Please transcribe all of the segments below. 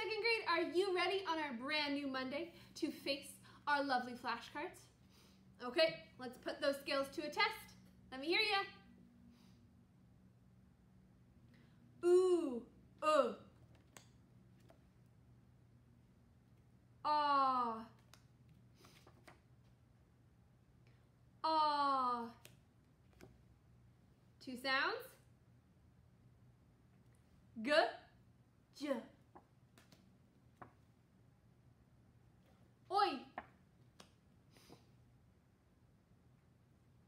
second grade, are you ready on our brand new Monday to face our lovely flashcards? Okay, let's put those skills to a test. Let me hear ya. Ooh, ah, ah. Two sounds. G, j. Oi.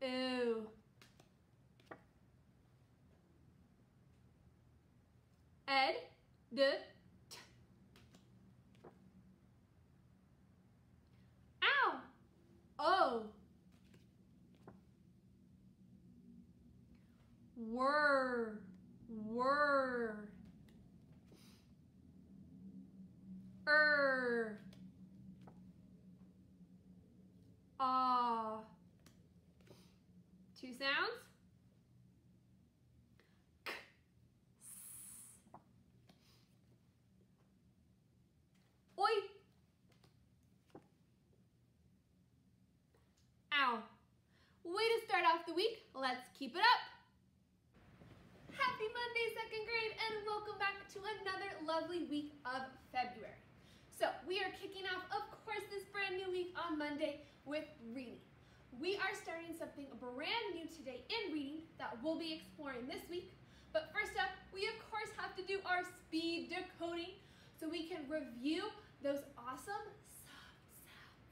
Ew. Ed, d, t. Ow. Oh. Whir, whir. Ah. Two sounds. K, s. Oi. Ow. Way to start off the week. Let's keep it up. Happy Monday, second grade, and welcome back to another lovely week of February. So we are kicking off, of course, this brand new week on Monday with reading. We are starting something brand new today in reading that we'll be exploring this week. But first up, we of course have to do our speed decoding so we can review those awesome soft sounds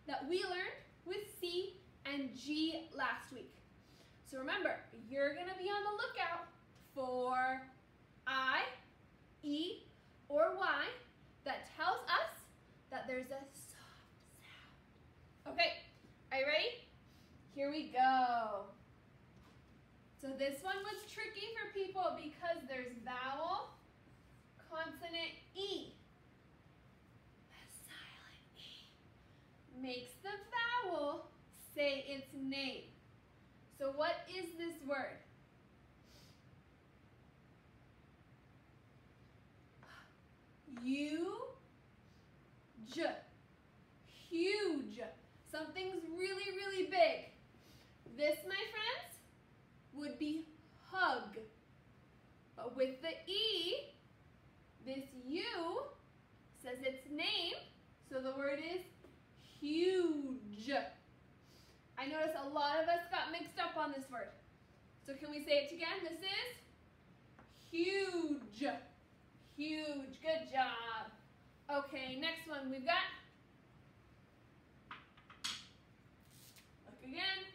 that we learned with C and G last week. So remember, you're gonna be on the lookout for I, E, or Y that tells us that there's a soft sound. Okay, are you ready? Here we go. So this one was tricky for people because there's vowel, consonant E. The silent E makes the vowel say its name. So what is this word? Huge. Huge. Something's really, really big. This, my friends, would be hug. But with the E, this U says its name, so the word is huge. I notice a lot of us got mixed up on this word. So can we say it again? This is huge. Huge. Good job. Okay, next one we've got. Look again.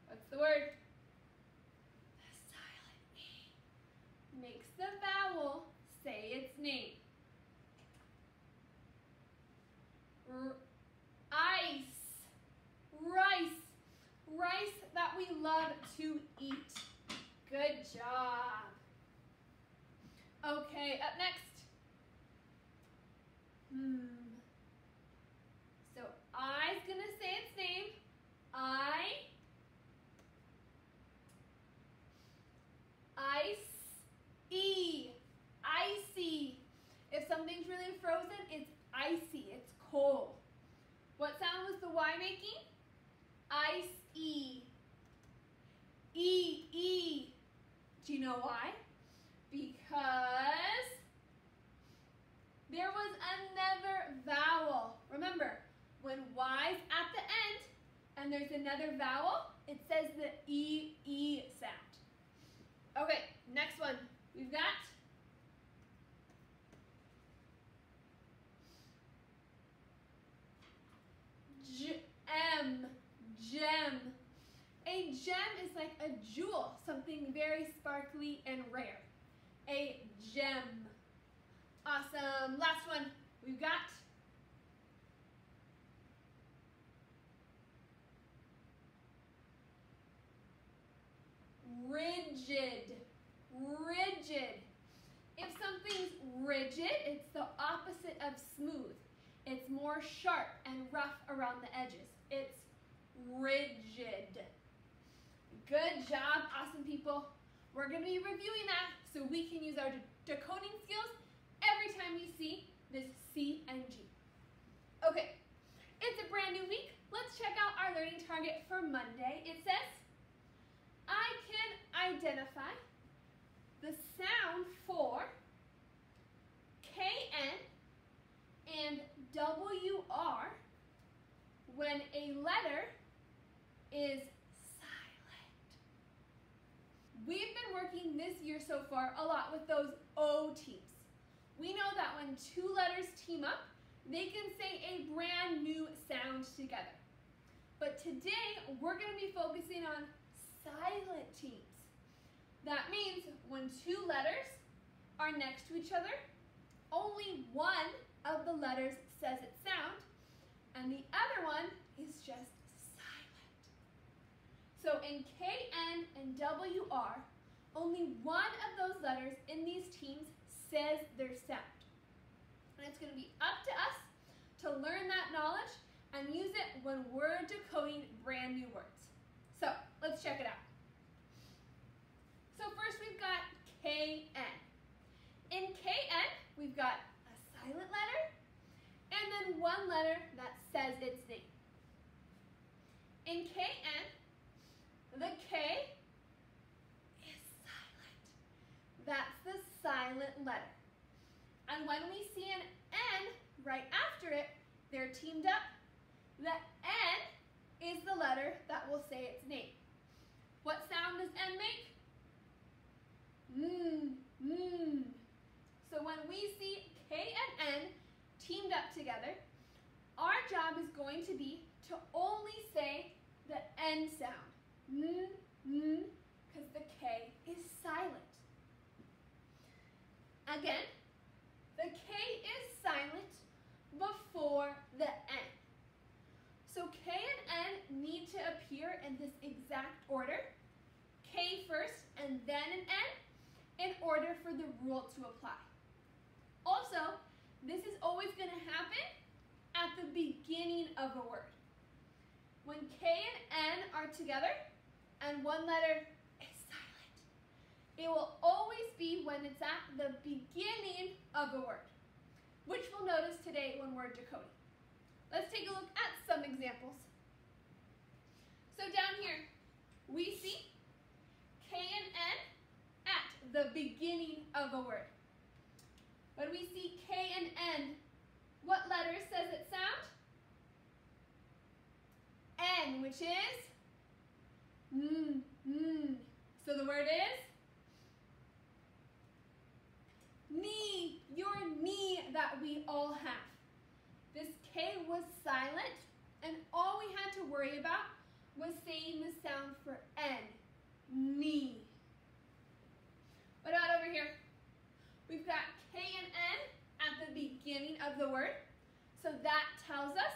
What's the word? The silent E makes the vowel say its name. Ice. Rice. Rice that we love to eat. Good job. Okay, up next. So I's gonna say its name. Ice. E. Icy. If something's really frozen, it's icy. It's cold. What sound was the Y making? Ice-y. E. Do you know why? Because there was another vowel. Remember, when Y's at the end and there's another vowel, it says the E sound. Okay, next one. We've got gem. Gem. A gem is like a jewel, something very sparkly and rare. A gem. Awesome. Last one. We've got rigid. Rigid. If something's rigid, it's the opposite of smooth. It's more sharp and rough around the edges. It's rigid. Good job, awesome people. We're going to be reviewing that so we can use our decoding skills every time you see this C and G. Okay, it's a brand new week. Let's check out our learning target for Monday. It says, I can identify the sound for KN and WR when a letter is silent. We've been working this year so far a lot with those O teams. We know that when two letters team up, they can say a brand new sound together. But today, we're going to be focusing on silent teams. That means when two letters are next to each other, only one of the letters says its sound, and the other one is just silent. So in KN and WR, only one of those letters in these teams says their sound. And it's going to be up to us to learn that knowledge and use it when we're decoding brand new words. So let's check it out. So first we've got KN. In KN, we've got a silent letter and then one letter that says its name. In KN, the K is silent. That's the silent letter. And when we see an N right after it, they're teamed up. The N is the letter that will say its name. What sound does N make? So when we see K and N teamed up together, our job is going to be to only say the N sound. Because the K is silent. Again, the K is silent before the N. So K and N need to appear in this exact order. K first and then an N in order for the rule to apply. Also, this is always going to happen at the beginning of a word. When K and N are together and one letter is silent, it will always be when it's at the beginning of a word, which we'll notice today when we're decoding. Let's take a look at some examples. So down here, we see K and N at the beginning of a word. When we see K and N, what letter says its sound? N, which is So the word is knee, your knee that we all have. This K was silent, and all we had to worry about was saying the sound for N, knee. What about over here? We've got K and N at the beginning of the word, so that tells us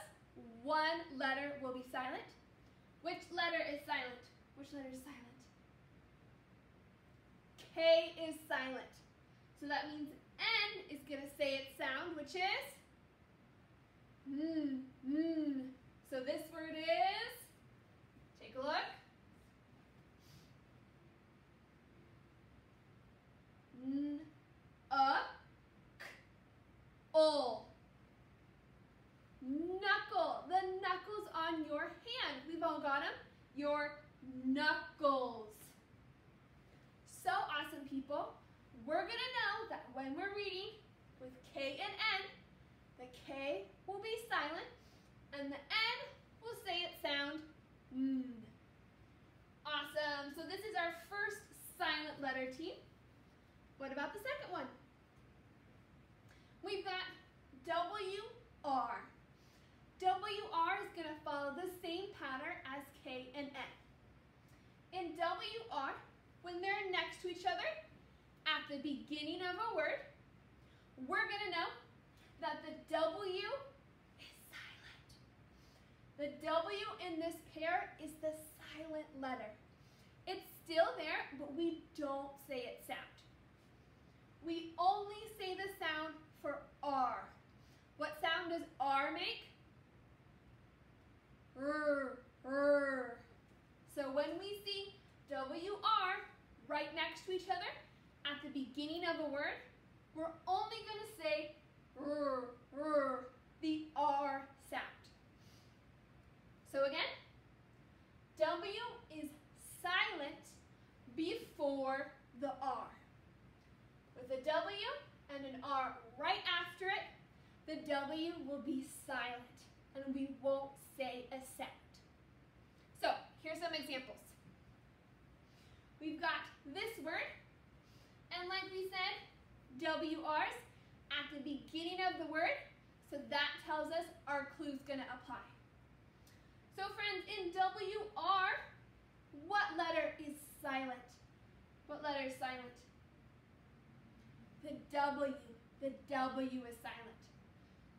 one letter will be silent. Which letter is silent? Which letter is silent? K is silent. So that means N is going to say its sound, which is So this word is, take a look. Knuckle. Knuckle. The knuckles on your hand. We've all got them. Your knuckles. So awesome, people. We're going to know that when we're reading with K and N, the K will be silent and the N will say its sound Awesome. So this is our first silent letter team. What about the second one? We've got WR. WR is going to follow the same pattern as K and N. In WR, when they're next to each other, at the beginning of a word, we're going to know that the W is silent. The W in this pair is the silent letter. It's still there, but we don't say its sound. We only say the sound for R. What sound does R make? R, R. So when we see WR right next to each other at the beginning beginning of a word, we're only going to say r, r, the R sound. So again, W is silent before the R. With a W and an R right after it, the W will be silent and we won't say a sound. So here's some examples. We've got this word, and like we said, WRs at the beginning of the word, so that tells us our clue's going to apply. So friends, in WR, what letter is silent? What letter is silent? The W. The W is silent.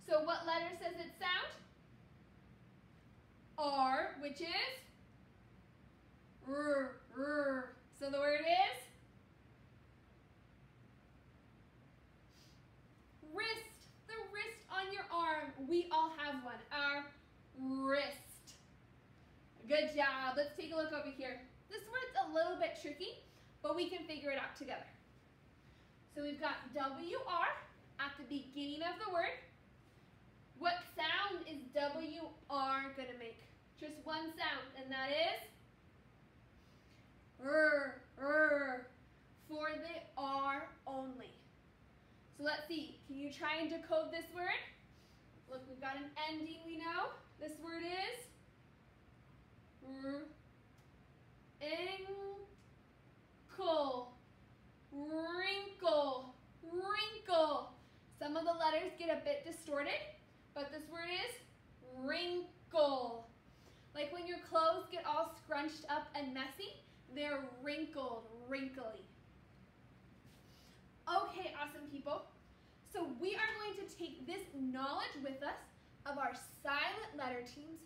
So what letter says it sound? R, which is R, R. So the word is wrist. The wrist on your arm. We all have one. Our wrist. Good job. Let's take a look over here. This word's a little bit tricky, but we can figure it out together. So we've got WR at the beginning of the word. What sound is WR going to make? Just one sound, and that is R, R, for the R only. So let's see. Can you try and decode this word? Look, we've got an ending we know. This word is ankle, wrinkle, wrinkle. Some of the letters get a bit distorted, but this word is wrinkle. Like when your clothes get all scrunched up and messy, they're wrinkled, wrinkly. Okay, awesome people. So we are going to take this knowledge with us of our silent letter teams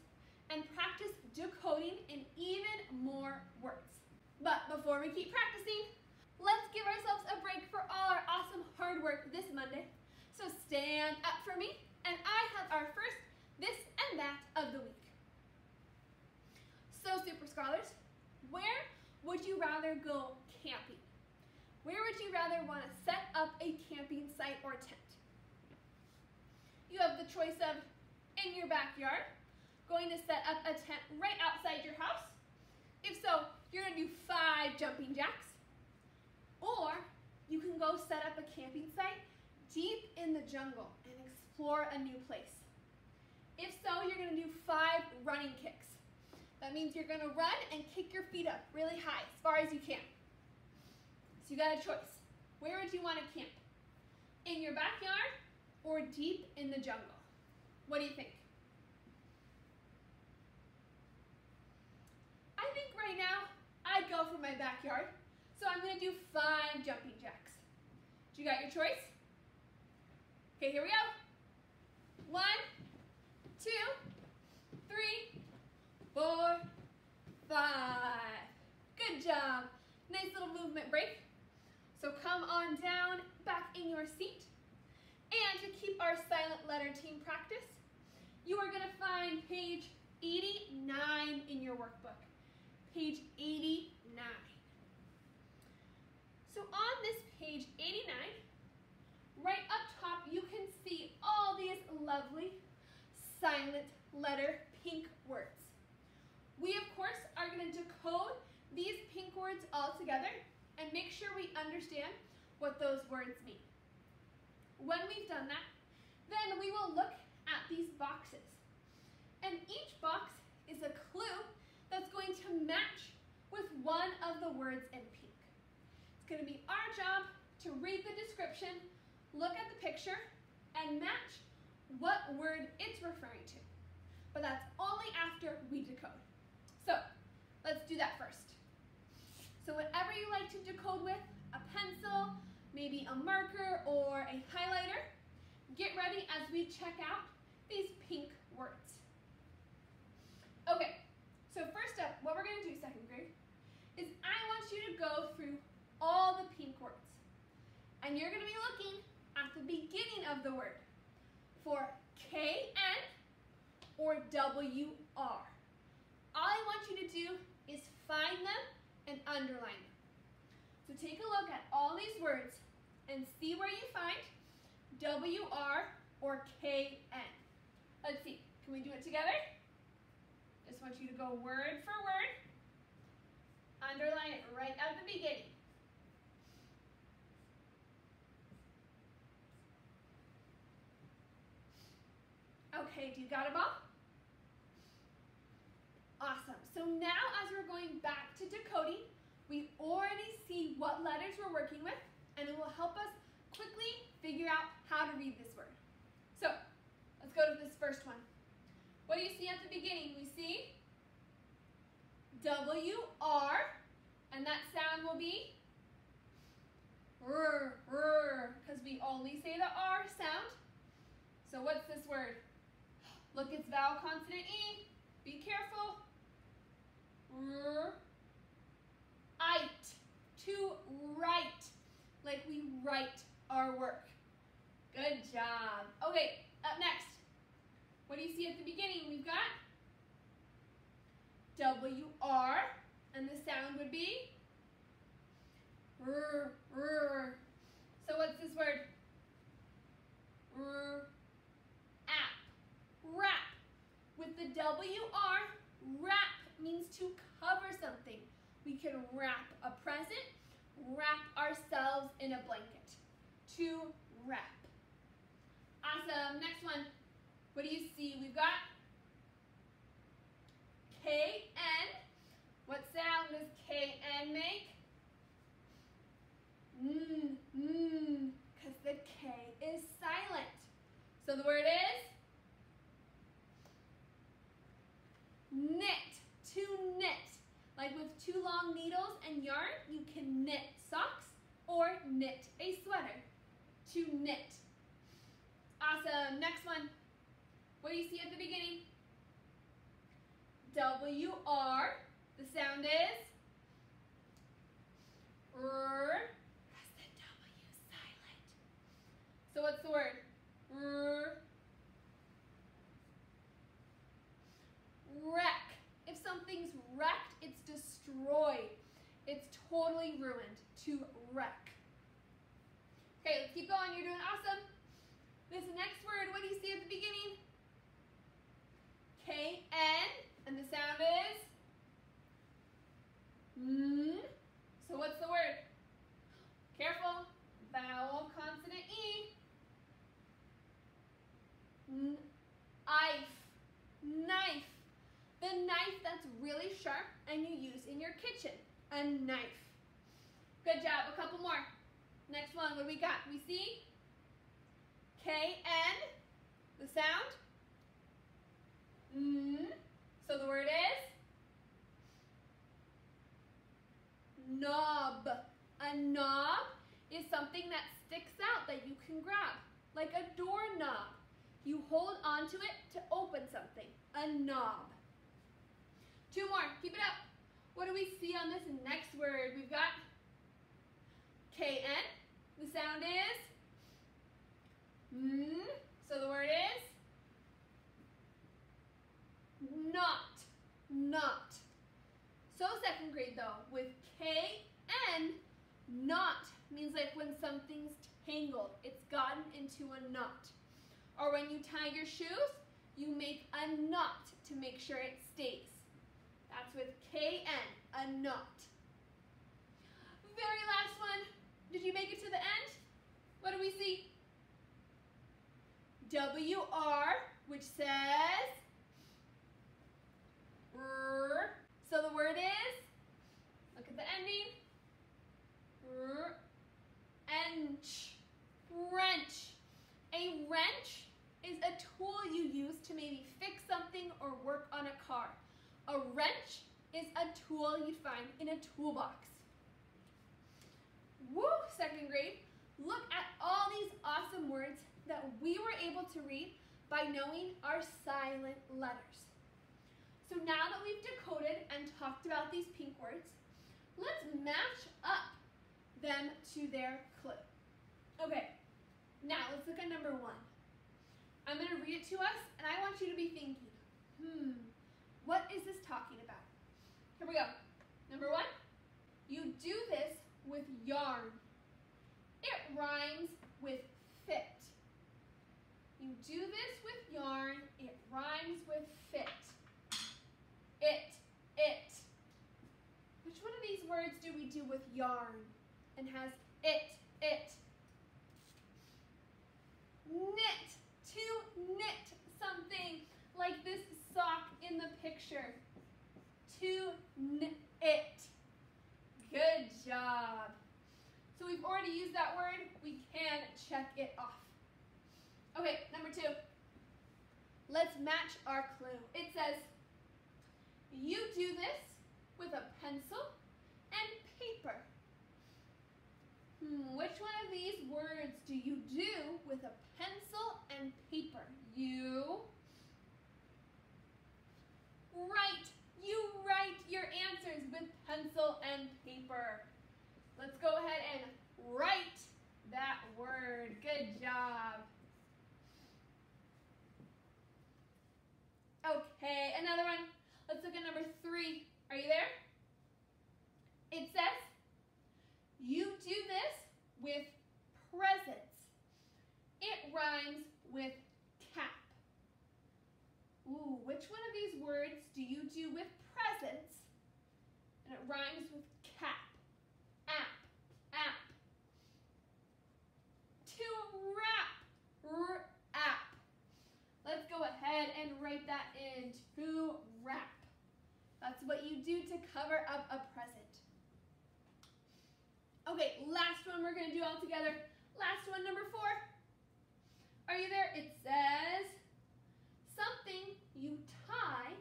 and practice decoding in even more words. But before we keep practicing, let's give ourselves a break for all our awesome hard work this Monday. So stand up for me, and I have our first this and that of the week. So Super Scholars, where would you rather go camping? Where would you rather want to set up a camping site or tent? You have the choice of in your backyard, going to set up a tent right outside your house. If so, you're going to do 5 jumping jacks. Or you can go set up a camping site deep in the jungle and explore a new place. If so, you're going to do 5 running kicks. That means you're going to run and kick your feet up really high, as far as you can. So you got a choice. Where would you want to camp? In your backyard or deep in the jungle? What do you think? I think right now I'd go for my backyard. So I'm going to do 5 jumping jacks. You got your choice? Okay, here we go. 1, 2, 3, 4, 5. Good job. Nice little movement break. So come on down, back in your seat. And to keep our silent letter team practice, you are going to find page 89 in your workbook. Page 89. So on this page 89, right up top, you can see all these lovely silent letter pink words. We, of course, are going to decode these pink words all together and make sure we understand what those words mean. When we've done that, then we will look at these boxes. And each box is a clue that's going to match with one of the words in pink. It's going to be our job to read the description, look at the picture, and match what word it's referring to. But that's only after we decode. So let's do that first. So whatever you like to decode with, a pencil, maybe a marker or a highlighter, get ready as we check out these pink words. Okay, so first up, what we're going to do, second grade, is I want you to go through all the pink words. And you're going to be looking at the beginning of the word for KN or WR. All I want you to do is find them and underline them. So take a look at all these words and see where you find WR or KN. Let's see, can we do it together? Just want you to go word for word. Underline it right at the beginning. Okay, do you got them all? Awesome. So now as we're going back to decoding, we already see what letters we're working with, and it will help us quickly figure out how to read this word. So let's go to this first one. What do you see at the beginning? We see WR, and that sound will be R, because we only say the R sound. So what's this word? Look, it's vowel consonant E. Be careful. Ite, to write, like we write our work. Good job. Okay, up next. What do you see at the beginning? We've got WR, and the sound would be R. So what's this word? Wrap. With the WR, wrap means to cover something. We can wrap a present, wrap ourselves in a blanket. To wrap. Awesome. Next one. What do you see? We've got KN. What sound does KN make? Because the K is silent. So the word is knit, to knit. Like with two long needles and yarn, you can knit socks or knit a sweater. To knit. Awesome. Next one. What do you see at the beginning? WR. The sound is R. Because the W is silent. So what's the word? Wreck. If something's wrecked, it's destroyed. It's totally ruined. To wreck. Okay, let's keep going. You're doing awesome. This next word, what do you see at the beginning? KN, and the sound is N. So what's the word? Careful. Vowel consonant E. Knife. The knife that's really sharp and you use in your kitchen. A knife. Good job. A couple more. Next one, what do we got? We see KN, the sound. So the word is knob. A knob is something that sticks out that you can grab, like a doorknob. You hold onto it to open something. A knob. Two more. Keep it up. What do we see on this next word? We've got KN. The sound is So the word is knot. So second grade though, with KN, knot means like when something's tangled, it's gotten into a knot. Or when you tie your shoes, you make a knot to make sure it stays. That's with KN, a knot. Very last one. Did you make it to the end? What do we see? WR, which says R. So the word is, look at the ending, wrench. Wrench. A wrench is a tool you use to maybe fix something or work on a car. A wrench is a tool you'd find in a toolbox. Woo, second grade. Look at all these awesome words that we were able to read by knowing our silent letters. So now that we've decoded and talked about these pink words, let's match up them to their clue. Okay, now let's look at number one. I'm going to read it to us, and I want you to be thinking, what is this talking about? Here we go. Number one, you do this with yarn. It rhymes with fit. You do this with yarn, it rhymes with fit. It. Which one of these words do we do with yarn and has it? Knit, to knit something like this sock in the picture. To knit it. Good job. So we've already used that word, we can check it off. Okay, number 2. Let's match our clue. It says, you do this with a pencil and paper. Which one of these words do you do with a pencil and paper? You write your answers with pencil and paper. Let's go ahead and write that word. Good job. Okay, another one. Let's look at number 3. Are you there? It says, you do this with presents. It rhymes with cap. Ooh, which one of these words do you do with presents? And it rhymes with cap. App. To wrap. Wrap. Let's go ahead and write that in. To wrap. That's what you do to cover up a present. Okay, last one we're going to do all together. Last one, number 4. Are you there? It says, something you tie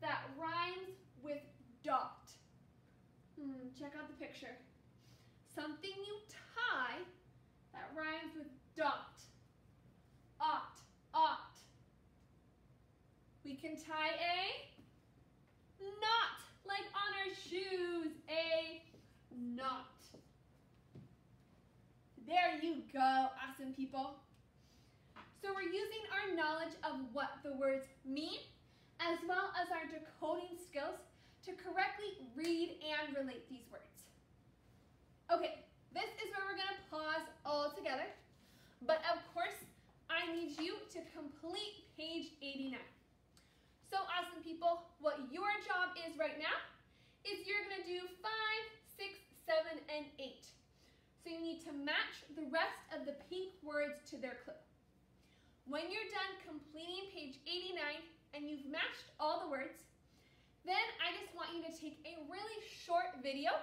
that rhymes with dot. Check out the picture. Something you tie that rhymes with dot. Ought. We can tie a knot, like on our shoes, a knot. There you go, awesome people. So we're using our knowledge of what the words mean, as well as our decoding skills to correctly read and relate these words. Okay, this is where we're going to pause all together, but of course, I need you to complete page 89. So awesome people, what your job is right now is you're going to do 5, 6, 7, and 8. So you need to match the rest of the pink words to their clue. When you're done completing page 89 and you've matched all the words, then I just want you to take a really short video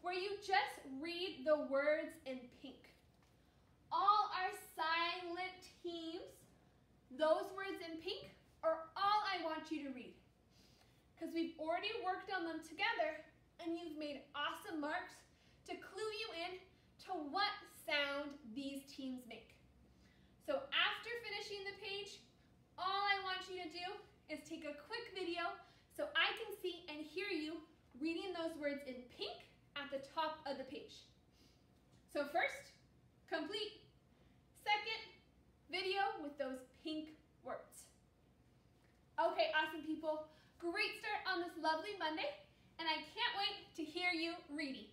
where you just read the words in pink. All our silent teams, those words in pink are all I want you to read. Because we've already worked on them together and you've made awesome marks to clue you in to what sound these teams make. So after finishing the page, all I want you to do is take a quick video so I can see and hear you reading those words in pink at the top of the page. So first, complete. Second, video with those pink words. Okay, awesome people. Great start on this lovely Monday, and I can't wait to hear you reading.